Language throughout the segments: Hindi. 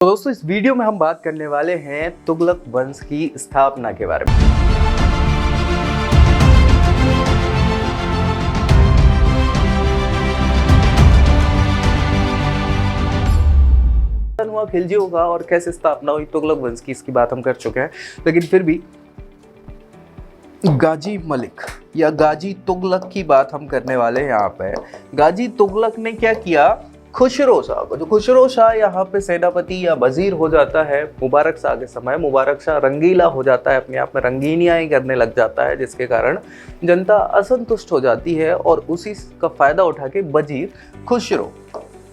तो दोस्तों इस वीडियो में हम बात करने वाले हैं तुगलक वंश की स्थापना के बारे में। हुआ खिलजियों का और कैसे स्थापना हुई तुगलक वंश की, इसकी बात हम कर चुके हैं, लेकिन फिर भी गाजी मलिक या गाजी तुगलक की बात हम करने वाले हैं। यहाँ पे गाजी तुगलक ने क्या किया, खुसरो शाह को, जो खुसरो शाह यहाँ पे सेनापति या वजीर हो जाता है मुबारक शाह के समय, मुबारक शाह रंगीला हो जाता है, अपने आप में रंगीनियाँ करने लग जाता है, जिसके कारण जनता असंतुष्ट हो जाती है और उसी का फायदा उठा के वजीर खुसरो,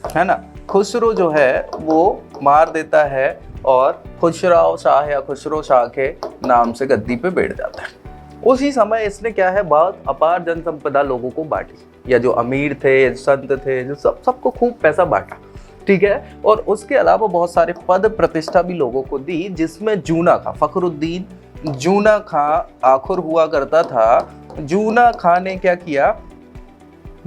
है ना, खुसरो जो है वो मार देता है और खुसराव शाह या खुसरो शाह के नाम से गद्दी पे बैठ जाता है। उसी समय इसने क्या है, बहुत अपार जनसंपदा लोगों को बांटी, या जो अमीर थे, संत थे, जो सबको खूब पैसा बांटा, ठीक है। और उसके अलावा बहुत सारे पद प्रतिष्ठा भी लोगों को दी, जिसमें जूना खां, फखरुद्दीन जूना खां आखुर हुआ करता था। जूना खां ने क्या किया,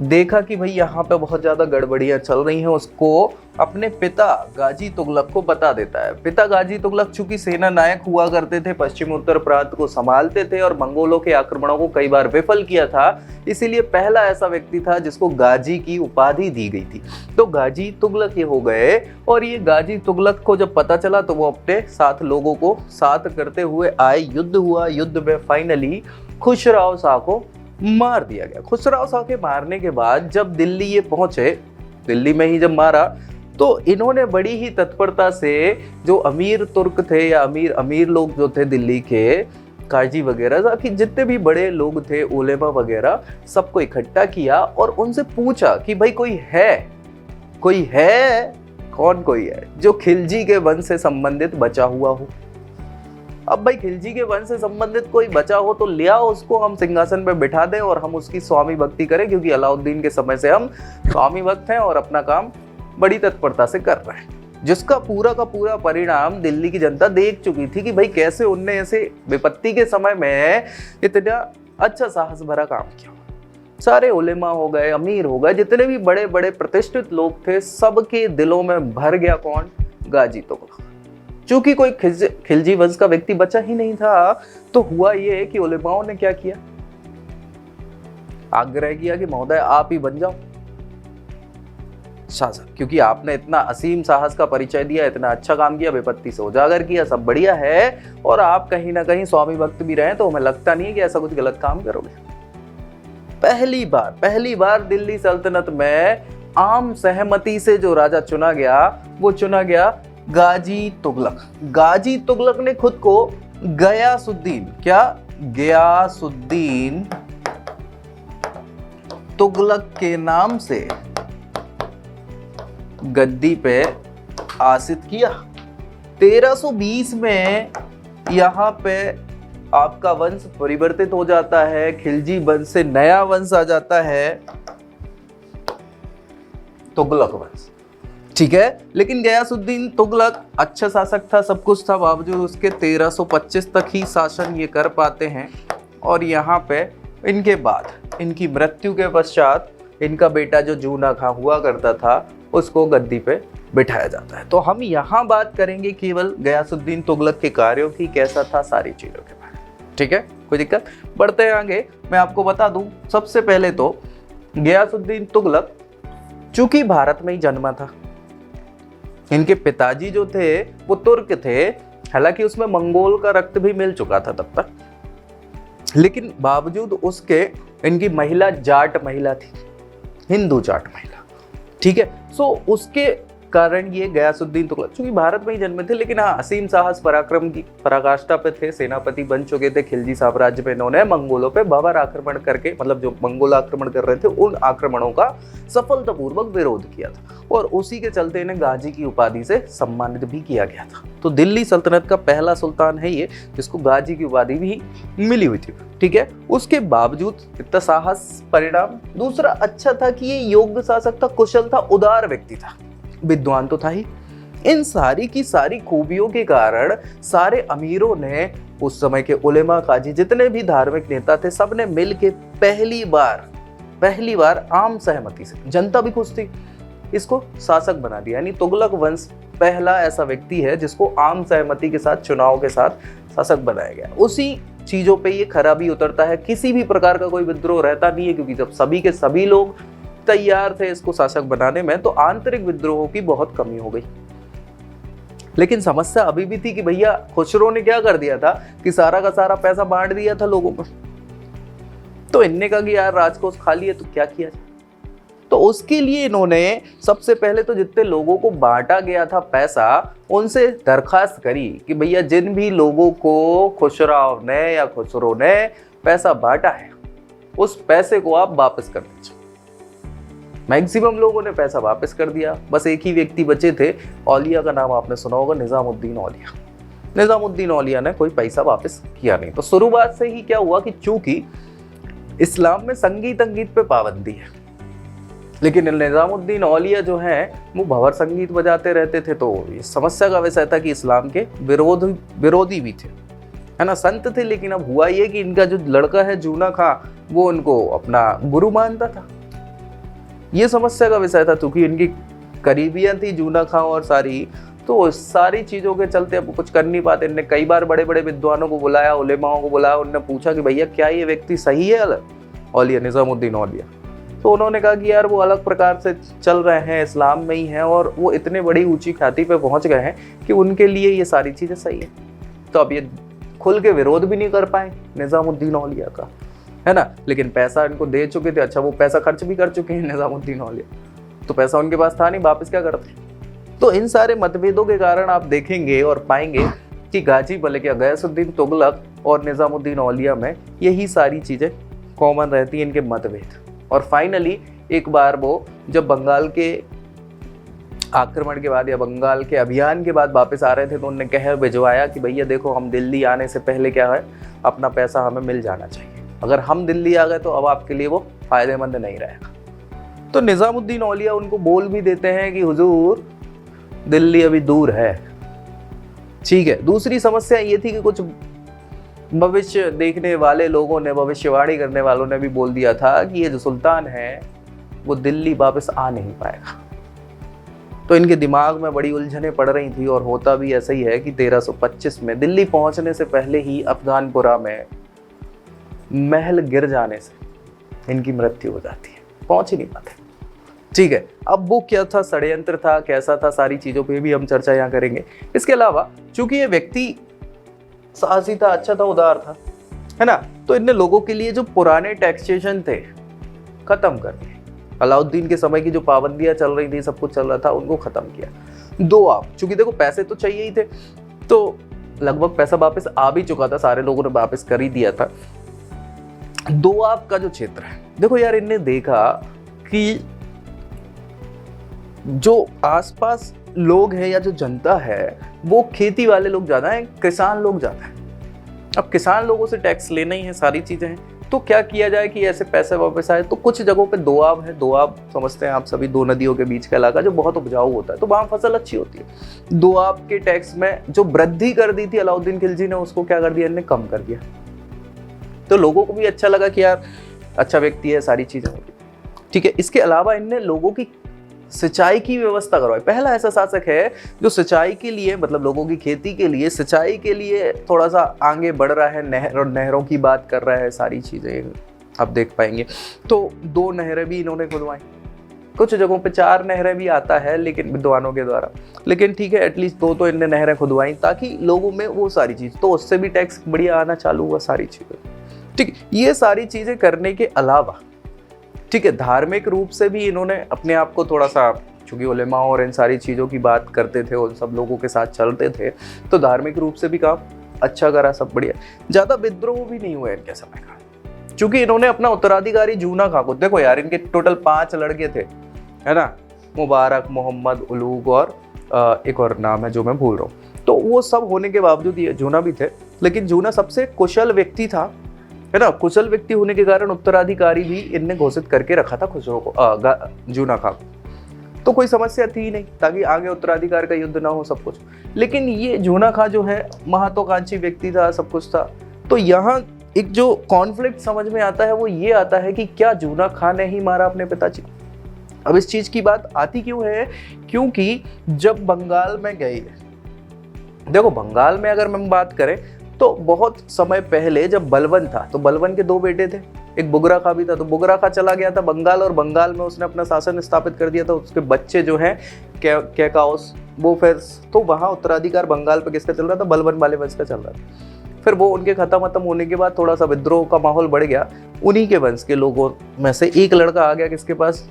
देखा कि भाई यहाँ पे बहुत ज्यादा गड़बड़ियां चल रही हैं, उसको अपने पिता गाजी तुगलक को बता देता है। पिता गाजी तुगलक चूंकि सेना नायक हुआ करते थे, पश्चिम उत्तर प्रांत को संभालते थे और मंगोलों के आक्रमणों को कई बार विफल किया था, इसीलिए पहला ऐसा व्यक्ति था जिसको गाजी की उपाधि दी गई थी। तो गाजी तुगलक ये हो गए, और ये गाजी तुगलक को जब पता चला तो वो अपने साथ लोगों को साथ करते हुए आए, युद्ध हुआ। युद्ध में फाइनली खुसराव शाह को मार दिया गया। खुसराव शाह के मारने के बाद जब दिल्ली ये पहुंचे, दिल्ली में ही जब मारा, तो इन्होंने बड़ी ही तत्परता से जो अमीर तुर्क थे या अमीर लोग जो थे दिल्ली के, काजी वगैरह, ताकि जितने भी बड़े लोग थे, उलेमा वगैरह, सबको इकट्ठा किया और उनसे पूछा कि भाई कोई है, कौन कोई है जो खिलजी के वंश से संबंधित बचा हुआ हो। अब भाई खिलजी के वंश से संबंधित कोई बचा हो तो ले आओ, उसको हम सिंहासन पे बिठा दें और हम उसकी स्वामी भक्ति करें, क्योंकि अलाउद्दीन के समय से हम स्वामी भक्त हैं और अपना काम बड़ी तत्परता से कर रहे हैं। जिसका पूरा का पूरा परिणाम दिल्ली की जनता देख चुकी थी कि भाई कैसे उनने ऐसे विपत्ति के समय में इतना अच्छा साहस भरा काम किया। सारे उलेमा हो गए, अमीर हो गए, जितने भी बड़े बड़े प्रतिष्ठित लोग थे, सबके दिलों में भर गया कौन, गाजी तुगलक। चूंकि कोई खिलजी वंश का व्यक्ति बचा ही नहीं था, तो हुआ ये कि उलेमाओं ने क्या किया, आग्रह किया कि महोदय आप ही बन जाओ शासक, क्योंकि आपने इतना असीम साहस का परिचय दिया, इतना अच्छा काम किया, विपत्ति से उजागर किया, सब बढ़िया है, और आप कहीं ना कहीं स्वामी भक्त भी रहे, तो हमें लगता नहीं है कि ऐसा कुछ गलत काम करोगे। पहली बार दिल्ली सल्तनत में आम सहमति से जो राजा चुना गया, वो चुना गया गाजी तुगलक। गाजी तुगलक ने खुद को गयासुद्दीन, क्या, गयासुद्दीन तुगलक के नाम से गद्दी पे आसीन किया। 1320 में यहाँ पे आपका वंश परिवर्तित हो जाता है, खिलजी वंश से नया वंश आ जाता है, तुगलक वंश, ठीक है। लेकिन गयासुद्दीन तुगलक अच्छा शासक था, सब कुछ था, बावजूद उसके 1325 तक ही शासन ये कर पाते हैं। और यहाँ पे इनके बाद, इनकी मृत्यु के पश्चात, इनका बेटा जो जूना खां हुआ करता था, उसको गद्दी पे बिठाया जाता है। तो हम यहाँ बात करेंगे केवल गयासुद्दीन तुगलक के कार्यों की, कैसा था, सारी चीजों के बारे में, ठीक है, कोई दिक्कत। बढ़ते हैं आगे। मैं आपको बता दूं, सबसे पहले तो गयासुद्दीन तुगलक चूंकि भारत में ही जन्मा था, इनके पिताजी जो थे वो तुर्क थे, हालांकि उसमें मंगोल का रक्त भी मिल चुका था तब तक, लेकिन बावजूद उसके इनकी महिला जाट महिला थी, हिंदू जाट महिला, ठीक है। सो उसके कारण ये गयासुद्दीन तुगलक चूंकि भारत में ही जन्मे थे, लेकिन हाँ, असीम साहस पराक्रम की पराकाष्ठा पे थे, सेनापति बन चुके थे खिलजी साम्राज्य पे। इन्होंने मंगोलों पे भंवर आक्रमण करके, मतलब जो मंगोल आक्रमण कर रहे थे, उन आक्रमणों का सफलतापूर्वक विरोध किया था, और उसी के चलते इन्हें गाजी की उपाधि से सम्मानित भी किया गया था। तो दिल्ली सल्तनत का पहला सुल्तान है ये, जिसको गाजी की उपाधि भी मिली हुई थी, ठीक है। उसके बावजूद इतना साहस, परिणाम दूसरा अच्छा था कि ये योग्य शासक था, कुशल था, उदार व्यक्ति था, विद्वान तो था ही। इन सारी की सारी खूबियों के कारण सारे अमीरों ने, उस समय के उलेमा, काजी, जितने भी धार्मिक नेता थे, सबने मिल के पहली बार आम सहमति से, जनता भी खुश थी, इसको शासक बना दिया। यानी तुगलक वंश पहला ऐसा व्यक्ति है जिसको आम सहमति के साथ, चुनाव के साथ शासक बनाया गया। उसी चीजों पे ये खराबी उतरता है, किसी भी प्रकार का कोई विद्रोह रहता नहीं है, क्योंकि जब सभी के सभी लोग तैयार थे इसको शासक बनाने में, तो आंतरिक विद्रोहों की बहुत कमी हो गई। लेकिन समस्या अभी भी थी कि भैया खुसरो ने क्या कर दिया था कि सारा का सारा पैसा बांट दिया था लोगों को। तो इनने कहा कि यार राजकोष खाली है तो क्या किया जाए। तो उसके लिए इन्होंने सबसे पहले तो जितने लोगों को बांटा गया था पैसा, उनसे दरखास्त करी कि भैया जिन भी लोगों को खुसराव ने या खुसरो ने पैसा बांटा है उस पैसे को आप वापस कर दीजिए। मैक्सिमम लोगों ने पैसा वापस कर दिया। बस एक ही व्यक्ति बचे थे, औलिया का नाम आपने सुना होगा, निजामुद्दीन औलिया। निजामुद्दीन औलिया ने कोई पैसा वापस किया नहीं। तो शुरुआत से ही क्या हुआ कि चूंकि इस्लाम में संगीत पे पाबंदी है, लेकिन निजामुद्दीन औलिया जो है वो भंवर संगीत बजाते रहते थे, तो इस समस्या का विषय था कि इस्लाम के विरोधी भी थे, है ना, संत थे। लेकिन अब हुआ ये कि इनका जो लड़का है जूना खां, वो उनको अपना गुरु मानता था। ये समस्या का विषय था, क्योंकि इनकी करीबियां थी जूना खां और सारी, तो सारी चीजों के चलते अब कुछ कर नहीं पाते। इनने कई बार बड़े बड़े विद्वानों को बुलाया, उलेमाओं को बुलाया, उन्होंने पूछा कि भैया क्या ये व्यक्ति सही है अलग, औलिया निजामुद्दीन औलिया। तो उन्होंने कहा कि यार वो अलग प्रकार से चल रहे हैं, इस्लाम में ही हैं, और वो इतने बड़ी ऊंची ख्याति पे पहुंच गए हैं कि उनके लिए ये सारी चीजें सही है। तो अब ये खुल के विरोध भी नहीं कर पाए निजामुद्दीन औलिया का, है ना। लेकिन पैसा इनको दे चुके थे, अच्छा वो पैसा खर्च भी कर चुके हैं निजामुद्दीन औलिया, तो पैसा उनके पास था नहीं, वापस क्या करते। तो इन सारे मतभेदों के कारण आप देखेंगे और पाएंगे कि गाजी बल्कि गयासुद्दीन तुगलक और निजामुद्दीन औलिया में यही सारी चीजें कॉमन रहती हैं, इनके मतभेद। और फाइनली एक बार वो जब बंगाल के आक्रमण के बाद या बंगाल के अभियान के बाद वापस आ रहे थे, तो उन्होंने कह भिजवाया कि भैया देखो हम दिल्ली आने से पहले क्या है, अपना पैसा हमें मिल जाना चाहिए। अगर हम दिल्ली आ गए तो अब आपके लिए वो फायदेमंद नहीं रहेगा। तो निजामुद्दीन औलिया उनको बोल भी देते हैं कि हुजूर दिल्ली अभी दूर है, ठीक है। दूसरी समस्या ये थी कि कुछ भविष्य देखने वाले लोगों ने, भविष्यवाणी करने वालों ने भी बोल दिया था कि ये जो सुल्तान है वो दिल्ली वापस आ नहीं पाएगा। तो इनके दिमाग में बड़ी उलझनें पड़ रही थी, और होता भी ऐसा ही है कि 1325 में दिल्ली पहुंचने से पहले ही अफगानपुरा में महल गिर जाने से इनकी मृत्यु हो जाती है, पहुंच ही नहीं पाते, ठीक है। अब वो क्या था, षड्यंत्र था, कैसा था, सारी चीजों पे भी हम चर्चा यहाँ करेंगे। इसके अलावा चूंकि ये व्यक्ति साहसी था, अच्छा था, उदार था, है ना, तो इनने लोगों के लिए जो पुराने टैक्सेशन थे खत्म कर दिए। अलाउद्दीन के समय की जो पाबंदियां चल रही थी, सब कुछ चल रहा था, उनको खत्म किया। दोआब, चूंकि देखो पैसे तो चाहिए ही थे, तो लगभग पैसा वापस आ भी चुका था, सारे लोगों ने वापस कर ही दिया था। दोआब का जो क्षेत्र है, देखो यार इनने देखा कि जो आसपास लोग हैं या जो जनता है वो खेती वाले लोग ज्यादा हैं, किसान लोग ज्यादा हैं। अब किसान लोगों से टैक्स लेना ही है, सारी चीजें हैं, तो क्या किया जाए कि ऐसे पैसे वापस आए। तो कुछ जगहों पे दोआब है, दोआब समझते हैं आप सभी, दो नदियों के बीच का इलाका जो बहुत उपजाऊ होता है, तो वहां फसल अच्छी होती है। दोआब के टैक्स में जो वृद्धि कर दी थी अलाउद्दीन खिलजी ने, उसको क्या कर दिया, इन्हें कम कर दिया। तो लोगों को भी अच्छा लगा कि यार अच्छा व्यक्ति है, सारी चीजें होती, ठीक है। इसके अलावा इनने लोगों की सिंचाई की व्यवस्था करवाई। पहला ऐसा शासक है जो सिंचाई के लिए, मतलब लोगों की खेती के लिए, सिंचाई के लिए थोड़ा सा आगे बढ़ रहा है, नहरों की बात कर रहा है, सारी चीजें आप देख पाएंगे। तो 2 नहरें भी इन्होंने खुदवाई, कुछ जगहों पे 4 नहरें भी आता है लेकिन विद्वानों के द्वारा, लेकिन ठीक है एटलीस्ट 2 तो इनने नहरें खुदवाई, ताकि लोगों में वो सारी चीज, तो उससे भी टैक्स बढ़िया आना चालू हुआ, सारी चीजें, ठीक। ये सारी चीजें करने के अलावा, ठीक है, धार्मिक रूप से भी इन्होंने अपने आप को थोड़ा सा, चूंकि उलेमा और इन सारी चीज़ों की बात करते थे और सब लोगों के साथ चलते थे, तो धार्मिक रूप से भी काम अच्छा करा, सब बढ़िया। ज़्यादा विद्रोह भी नहीं हुए इनके समय का, चूंकि इन्होंने अपना उत्तराधिकारी जूना खां को, देखो यार इनके टोटल 5 लड़के थे, है ना, मुबारक, मोहम्मद, उलूग और एक और नाम है जो मैं भूल रहा हूँ। तो वो सब होने के बावजूद ये जूना भी थे, लेकिन जूना सबसे कुशल व्यक्ति था, है ना। कुशल व्यक्ति होने के कारण उत्तराधिकारी भी इनने घोषित करके रखा था खुसरो को, जूना खां को। तो कोई समस्या थी ही नहीं, ताकि आगे उत्तराधिकार का युद्ध ना हो, सब कुछ। लेकिन ये जूना खां जो है महत्वाकांक्षी व्यक्ति था, सब कुछ था। तो यहाँ एक जो कॉन्फ्लिक्ट समझ में आता है वो ये आता है कि क्या जूना खां ने ही मारा अपने पिताजी को, अब इस चीज की बात आती क्यों है, क्योंकि जब बंगाल में गए, देखो बंगाल में अगर हम बात करें तो बहुत समय पहले जब बलवन था तो बलवन के 2 बेटे थे, एक बुगरा खा भी था, तो बुगरा खा चला गया था बंगाल और बंगाल में उसने अपना शासन स्थापित कर दिया था, उसके बच्चे जो हैं कैकाउस वो फिर तो वहाँ उत्तराधिकार बंगाल पे किसका चल रहा था, बलवन वाले वंश का चल रहा था। फिर वो उनके खत्म होने के बाद थोड़ा सा विद्रोह का माहौल बढ़ गया, उन्हीं के वंश के लोगों में से एक लड़का आ गया किसके पास,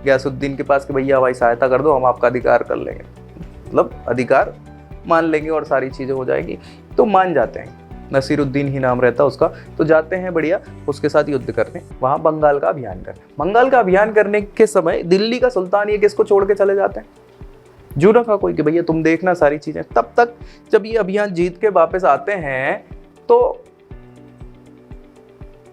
गयासुद्दीन के पास, कि भैया हमारी सहायता कर दो, हम आपका अधिकार कर लेंगे, मतलब अधिकार मान लेंगे और सारी चीज़ें हो जाएगी। तो मान जाते हैं, नसीरुद्दीन ही नाम रहता उसका, तो जाते हैं बढ़िया उसके साथ युद्ध करने, वहाँ बंगाल का अभियान करने। बंगाल का अभियान करने के समय दिल्ली का सुल्तान ये किसको छोड़ के चले जाते हैं, जूना खां को, कि भैया तुम देखना सारी चीज़ें। तब तक जब ये अभियान जीत के वापस आते हैं तो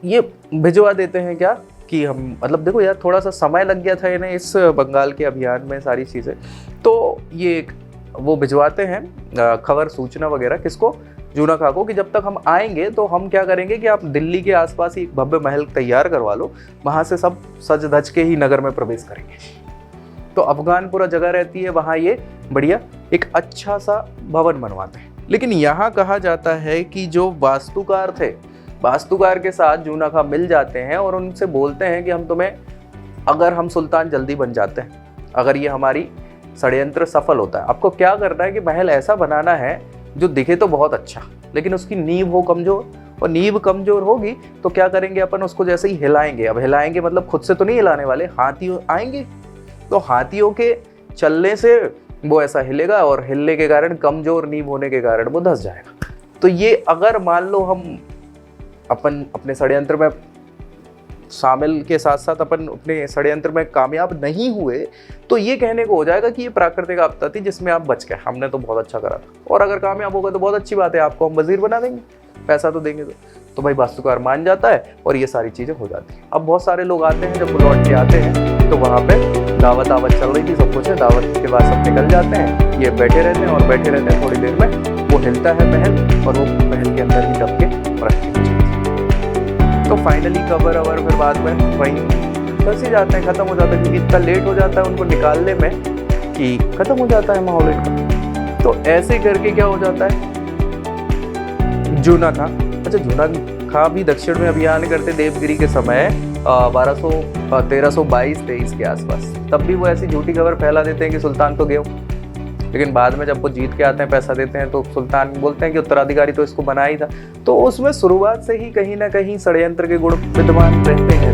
ये भिजवा देते हैं क्या कि हम, मतलब देखो यार थोड़ा सा समय लग गया था इन्हें इस बंगाल के अभियान में सारी चीज़ें, तो ये वो भिजवाते हैं खबर सूचना वगैरह किसको, जूना खां को, कि जब तक हम आएंगे तो हम क्या करेंगे कि आप दिल्ली के आसपास ही एक भव्य महल तैयार करवा लो, वहाँ से सब सज धज के ही नगर में प्रवेश करेंगे। तो अफगानपुरा जगह रहती है, वहाँ ये बढ़िया एक अच्छा सा भवन बनवाते हैं। लेकिन यहाँ कहा जाता है कि जो वास्तुकार थे, वास्तुकार के साथ जूना खां मिल जाते हैं और उनसे बोलते हैं कि हम तुम्हें, अगर हम सुल्तान जल्दी बन जाते हैं, अगर ये हमारी षड्यंत्र सफल होता है, आपको क्या करना है कि महल ऐसा बनाना है जो दिखे तो बहुत अच्छा लेकिन उसकी नींव हो कमजोर, और नींव कमजोर होगी तो क्या करेंगे अपन, उसको जैसे ही हिलाएंगे, अब हिलाएंगे मतलब खुद से तो नहीं हिलाने वाले, हाथी आएंगे तो हाथियों के चलने से वो ऐसा हिलेगा और हिलने के कारण, कमजोर नींव होने के कारण वो धंस जाएगा। तो ये अगर मान लो हम अपन अपने षड्यंत्र में शामिल के साथ साथ अपन अपने षड्यंत्र में कामयाब नहीं हुए तो ये कहने को हो जाएगा कि ये प्राकृतिक आपदा थी जिसमें आप बच गए, हमने तो बहुत अच्छा करा था, और अगर कामयाब हो गए तो बहुत अच्छी बात है, आपको हम वजीर बना देंगे, पैसा तो देंगे। तो भाई वास्तुकार मान जाता है और ये सारी चीज़ें हो जाती हैं। अब बहुत सारे लोग आते हैं, जब लौट के आते हैं तो वहाँ पे दावत चल रही थी, सब कुछ है, दावत के बाद सब निकल जाते हैं, ये बैठे रहते हैं और बैठे रहते हैं, थोड़ी देर में वो हिलता है महल और वो महल के अंदर ही दब के रखते हैं। तो फाइनली कवर अवर फिर बाद में वहीं फंस ही जाते हैं, ख़त्म हो जाता है, क्योंकि इतना लेट हो जाता है उनको निकालने में कि ख़त्म हो जाता है माहौल इनका। तो ऐसे करके क्या हो जाता है, जूना खां, अच्छा जूना खां भी दक्षिण में अभियान करते देवगिरी के समय 1322-23 के आसपास, तब भी वो ऐसी झूठी खबर फैला देते हैं कि सुल्तान तो गए, लेकिन बाद में जब वो जीत के आते हैं, पैसा देते हैं, तो सुल्तान बोलते हैं कि उत्तराधिकारी तो इसको बना ही था। तो उसमें शुरुआत से ही कहीं ना कहीं षड्यंत्र के गुण विद्यमान रहते हैं।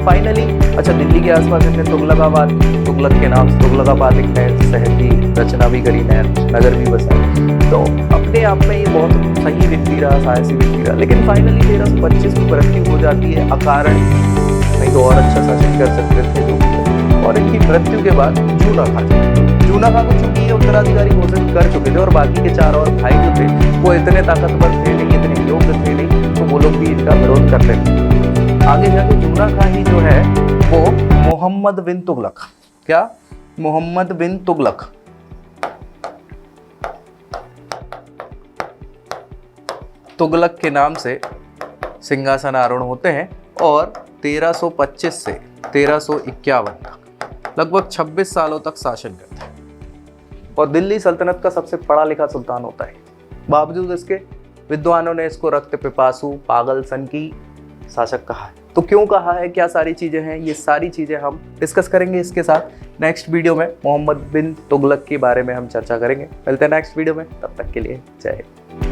फाइनली अच्छा दिल्ली के आसपास इन्हें तुगलकाबाद, तुगलक के नाम से तुगलकाबाद एक नए शहर की रचना भी करी, नया नगर भी बसाया। तो अपने आप में ये बहुत सही व्यक्ति रहा, साहसी व्यक्ति रहा। लेकिन फाइनली 1325 की मृत्यु हो जाती है अकारण, नहीं तो और अच्छा शासन कर सकते थे जो, और इनकी मृत्यु के बाद जूना खां को चूंकि ये उत्तराधिकारी घोषित कर चुके थे और बाकी के 4 और भाई जो थे वो इतने ताकतवर थे नहीं, इतने योग्य थे नहीं, तो वो लोग भी इनका विरोध करते थे। आगे जाके जूना खां ही जो है वो मोहम्मद बिन तुगलक, क्या मोहम्मद बिन तुगलक तुगलक के नाम से सिंहासन आरोहण होते हैं और 1325 से 1351 तक लगभग 26 सालों तक शासन करते हैं और दिल्ली सल्तनत का सबसे पढ़ा लिखा सुल्तान होता है। बावजूद इसके विद्वानों ने इसको रक्त पिपासु, पागल सन की शासक कहा है। तो क्यों कहा है, क्या सारी चीजें हैं, ये सारी चीजें हम डिस्कस करेंगे इसके साथ नेक्स्ट वीडियो में। मोहम्मद बिन तुगलक के बारे में हम चर्चा करेंगे। मिलते हैं नेक्स्ट वीडियो में, तब तक के लिए जय हिंद।